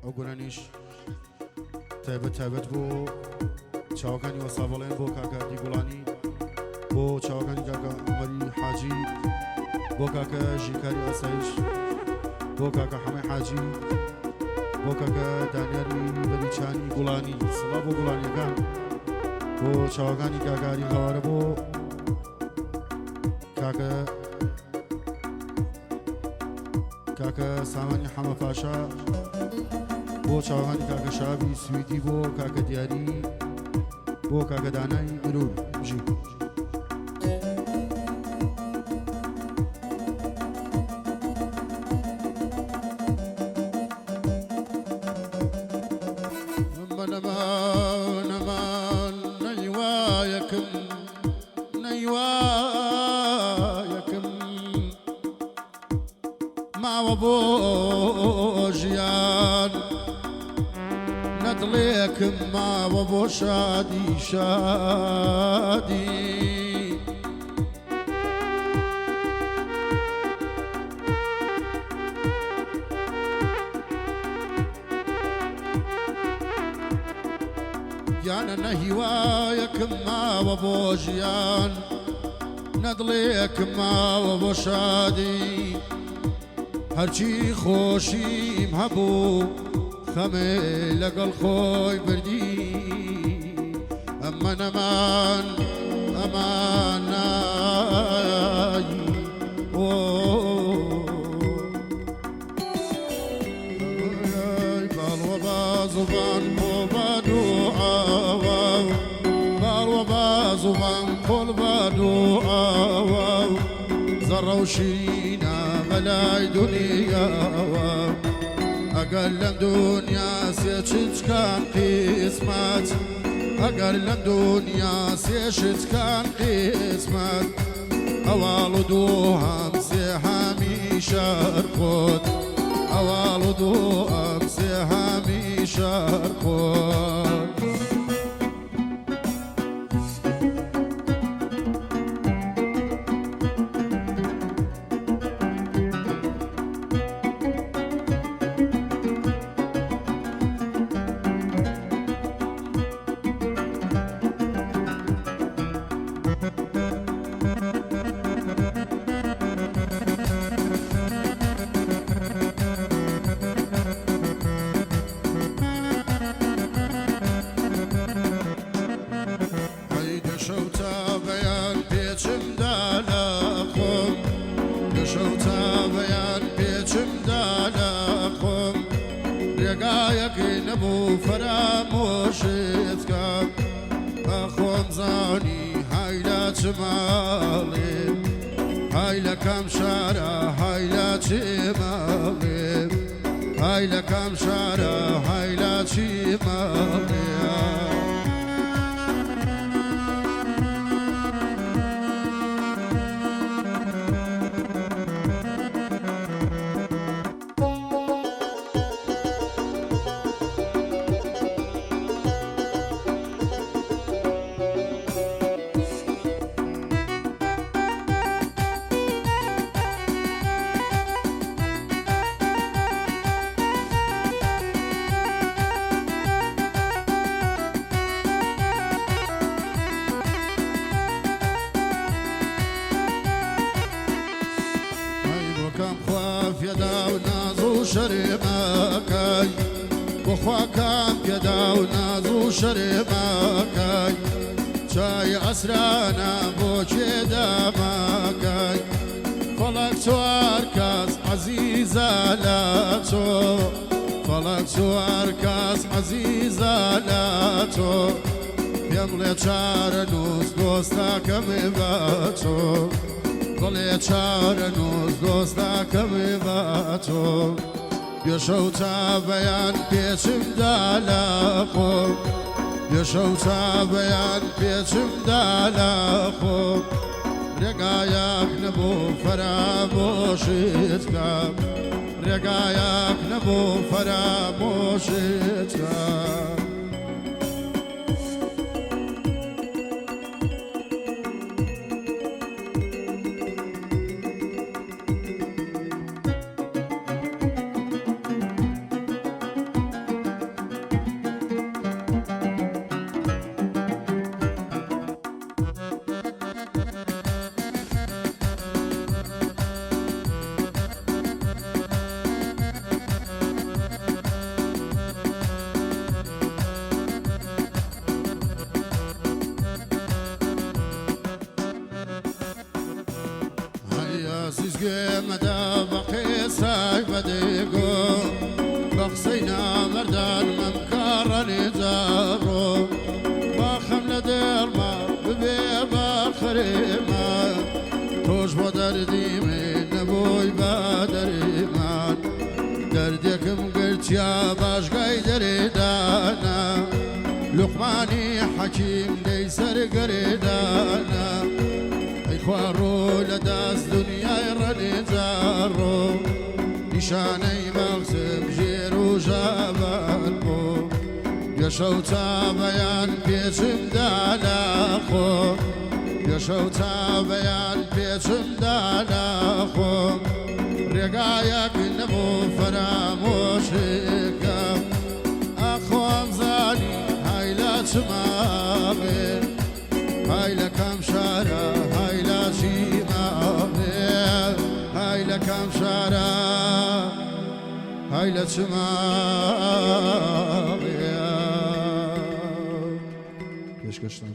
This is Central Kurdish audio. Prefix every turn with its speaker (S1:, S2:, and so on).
S1: ئەو گونانیش تایبەت بۆ چاوەکانی وەسابەڵێن بۆ کاکە دیگوڵانی بۆ چاوەکانی کاکە عومەری حاجی بۆ کاکە ژیکاری ئاسایش بۆ کاکە حەمەی حاجی بۆ کاکە دانیاری بەریچانی گوڵانی سڵاو بۆ گوڵانیەکان بۆ چاوەکانی کاکاری هەوارە بۆ کاکە سامانی حەمە پاشا بۆ چاوەکانی کاکە شابی سویدی بۆ کاکە دیاری بۆ کاکە دانای مرور بژی ماوە بۆ ژیان نەدڵێکم ماوە بۆ شادی شادی یانە نەهیوایەکم ماوە بۆ ژیان نەدڵێکم ماوە بۆ شادی هەرچی خۆشیم هەبوو خەمێ لەگەڵ خۆی بردی ئەمە نەمان ئەمانایی باڵوە بازوبان بۆ باد و ئاوا باڵوە بازوبان پۆڵ باد و ئاوا زەڕە و شیرینە بەلای دنیاوە ئەگەر لەم دنیا سێ چچکان قیسمەت ئەگەر لەم دنیا سێ شچکان قیسمەت ئەواڵ و دووهەم سێ هەمیشە خۆت ئەواڵ و دووهەم سێ هەمیشە خۆت ڕێگایەکی نەبوو فەرامۆشت کەم ئەخۆم زانی های لە چ ماڵێ های لە کام شارە های لە چی ماڵێ های لە کام شارە های لە چی ماڵێ شەرێمەکەی بۆخوا کام پێدا و ناز و شەرێمەکەی چای ئەسرانە بۆ کێدامەکەی فەڵەک چوار کەس عەزیزە لە تۆ فەڵەک چوار کەس عەزیزە لە تۆ پێم بڵێ چارە نووس دۆستەکەمی بە تۆ بڵێ چارە نووس دۆستەکەمی بە تۆ بێشە و چاوەیان پێچمدا لە خۆم بێشە و چاوەیان پێچمدا لە خۆم ڕێگایەک نەبوو فەرامۆشت کەم ڕێگایەک نەبوو فەرامۆشت کەم يا باش قيدردانا لقماني حكيم دي سرقردانا اخوارو لداس دنيا يرني زارو نشاني مغزب جيرو جابان بو يشوتا بيان بيشم دالاخو يشوتا بيان بيشم دالاخو رقايك نبو فراموشك اخو امزاني هاي لا تمامي هاي لكم شارع هاي لا شيمامي هاي لكم شارع هاي لا تمامي كشكشتان